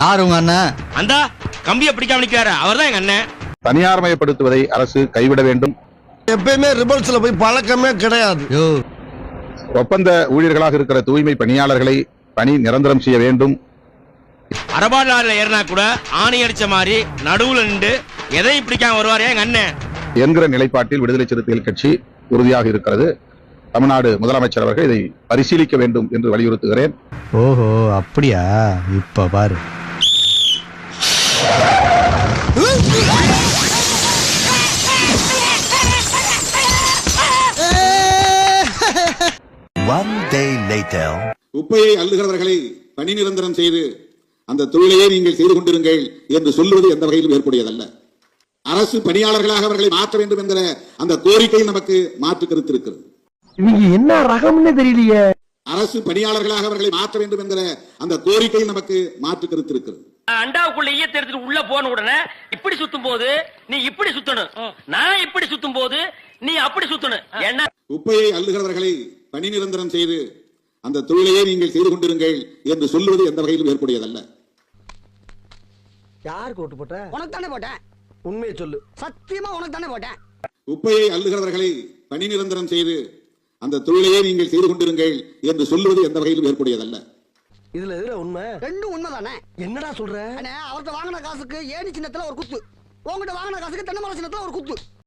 யார் உங்க அண்ணன்? அந்த கம்பியை பிடிக்காம நிக்கிறாரு, அவர்தான் எங்க அண்ணன். தனியார்மயப்படுத்துவதை அரசு கைவிட வேண்டும். எப்பயுமே ரிபல்ஸ்ல போய் பழக்கமே கிடையாது. ஒப்பந்த ஊழியர்களாக இருக்கிற தூய்மை பணியாளர்களை பணி நிரந்தரம் செய்ய வேண்டும். அரபாடுல ஏறினா கூட ஆணி அடிச்ச மாதிரி நடுவுல நின்று எதையும் பிடிக்காம வருவாரே எங்க அண்ணன் என்கிற நிலைப்பாட்டில் விடுதலை சிறுத்தைகள் கட்சி உறுதியாக இருக்கிறது. தமிழ்நாடு முதலமைச்சர் அவர்கள் இதை பரிசீலிக்க வேண்டும் என்று வலியுறுத்துகிறேன். ஓஹோ, அப்படியா? இப்ப பாரு. One day later. குப்பையை அள்ளுகிறவர்களை பணி நிரந்தரம் செய்து அந்த தொழிலையே நீங்கள் செய்து கொண்டிருங்கள் என்று சொல்லுவது எந்த வகையிலும் ஏற்புடையதல்ல. அரசு பணியாளர்களாக அவர்களை மாற்ற வேண்டும் என்கிற அந்த கோரிக்கை நமக்கு மாற்று கருத்து இருக்கிறது. என்ன ரகம்னு தெரியலையே. அரசு பணியாளர்களாக அவர்களை மாற்ற வேண்டும் என்கிற அந்த கோரிக்கை நமக்கு மாற்று கருத்து இருக்கிறது. அண்டாவுக்குள்ள ஈயத்தை எடுத்துட்டு உள்ள போன உடனே இப்படி சுத்தும் போது நீ இப்படி சுத்தணும், நான் இப்படி சுத்தும் போது நீ அப்படி சுத்தணும். என்ன குப்பையை அள்ளுகிறவர்களை பணி நிரந்தரம் செய்து அந்த தொழிலையே நீங்கள் செய்து கொண்டிருங்கள் என்று சொல்லுவது எந்த வகையிலும் ஏற்புடையதல்ல. யாருக்கு ஓட்டு போட்ட? உனக்கு தானே போட்டேன். உண்மையை சொல்லு. சத்தியமா உனக்கு தானே போட்டேன். குப்பையை அள்ளுகிறவர்களை பணி நிரந்தரம் செய்து அந்த தொழிலையே நீங்கள் செய்து கொண்டிருங்கள் என்று சொல்லுவது எந்த வகையிலும் ஏற்புடையதல்ல. இதுல எதுல உண்மை? ரெண்டும் உண்மைதானே. என்னடா சொல்ற? அவர்கிட்ட வாங்கின காசுக்கு ஏணி சின்னத்துல ஒரு குத்து, உங்ககிட்ட வாங்கின காசுக்கு தென்னை மரம் சின்னத்துல ஒரு குத்து.